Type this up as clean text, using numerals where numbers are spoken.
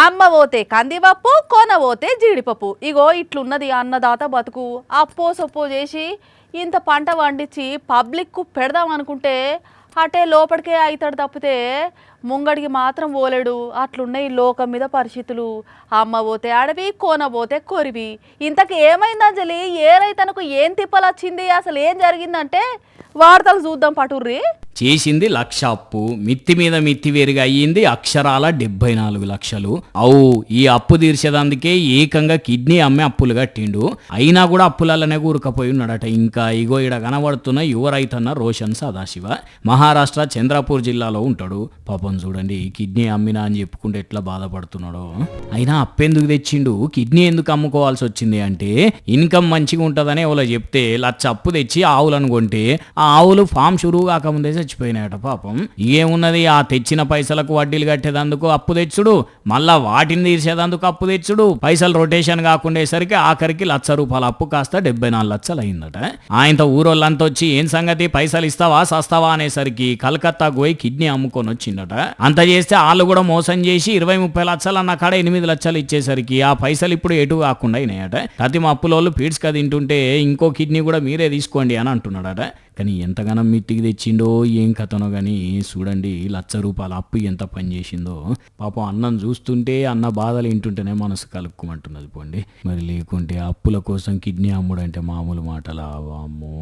అమ్మ పోతే కందిపప్పు కొన పోతే జీడిపప్పు. ఇగో ఇట్లున్నది అన్నదాత బతుకు. అప్పో సొప్పో చేసి ఇంత పంట పండించి పబ్లిక్కు పెడదాం అనుకుంటే అటే లోపలికే అవుతాడు తప్పితే ముంగడికి మాత్రం పోలేడు. అట్లున్నాయి లోకం మీద పరిస్థితులు. అమ్మ పోతే అడవి, కోన పోతే కొరివి. ఇంతకు ఏమైంది అంజలి? ఏ రైతనకు ఏం తిప్పలొచ్చింది? అసలు ఏం జరిగిందంటే వార్తలు చూద్దాం పటుర్రి. చేసింది 1,00,000 అప్పు, మిత్తి మీద మిత్తి వేరుగా అయ్యింది అక్షరాల 74 లక్షలు. ఈ అప్పు తీర్చేదందుకే ఏకంగా కిడ్నీ అమ్మే అప్పులు కట్టిండు. అయినా కూడా అప్పులనే కూరుకపోయి ఉన్నాడట. ఇంకా ఇగో ఇడ కనబడుతున్న యువ రైతన్న రోషన్ సదాశివ మహారాష్ట్ర చంద్రపూర్ జిల్లాలో ఉంటాడు. పాపం చూడండి, కిడ్నీ అమ్మినా అని చెప్పుకుంటే ఎట్లా బాధపడుతున్నాడో. అయినా అప్పెందుకు తెచ్చిండు, కిడ్నీ ఎందుకు అమ్ముకోవాల్సి వచ్చింది అంటే ఇన్కమ్ మంచిగా ఉంటుందని ఎవరో చెప్తే 1,00,000 అప్పు తెచ్చి ఆవులను కొంటే ఆ ఆవులు ఫామ్ షురూ కాకముందే చచ్చిపోయినాయట. పాపం ఏమున్నది, ఆ తెచ్చిన పైసలకు వడ్డీలు కట్టేదందుకు అప్పు తెచ్చుడు, మళ్ళా వాటిని తీర్చేదందుకు అప్పు తెచ్చుడు, పైసలు రొటేషన్ కాకుండేసరికి ఆఖరికి ₹1,00,000 అప్పు కాస్త 74 లక్షలు అయిందట. ఆయనతో ఊరోళ్ళంతా వచ్చి ఏం సంగతి, పైసలు ఇస్తావా సస్తావా అనేసరికి కలకత్తాకు పోయి కిడ్నీ అమ్ముకొని వచ్చిందట. అంత చేస్తే వాళ్ళు కూడా మోసం చేసి 20-30 లక్షలు అన్న కాడ 8 లక్షలు ఇచ్చేసరికి ఆ పైసలు ఇప్పుడు ఎటు కాకుండా అయినాయట. కతిమ అప్పులోళ్ళు పీడ్స్గా తింటుంటే ఇంకో కిడ్నీ కూడా మీరే తీసుకోండి అని అంటున్నాడట. కానీ ఎంతగానం మిట్టికి తెచ్చిండో ఏం కథనో కానీ చూడండి, ₹1,00,000 అప్పు ఎంత పని చేసిందో. పాపం అన్నం చూస్తుంటే, అన్న బాధలు వింటుంటేనే మనసు కలుపుకోమంటున్నది పోండి. మరి లేకుంటే అప్పుల కోసం కిడ్నీ అమ్ముడంటే మామూలు మాటలా? వామ్మో.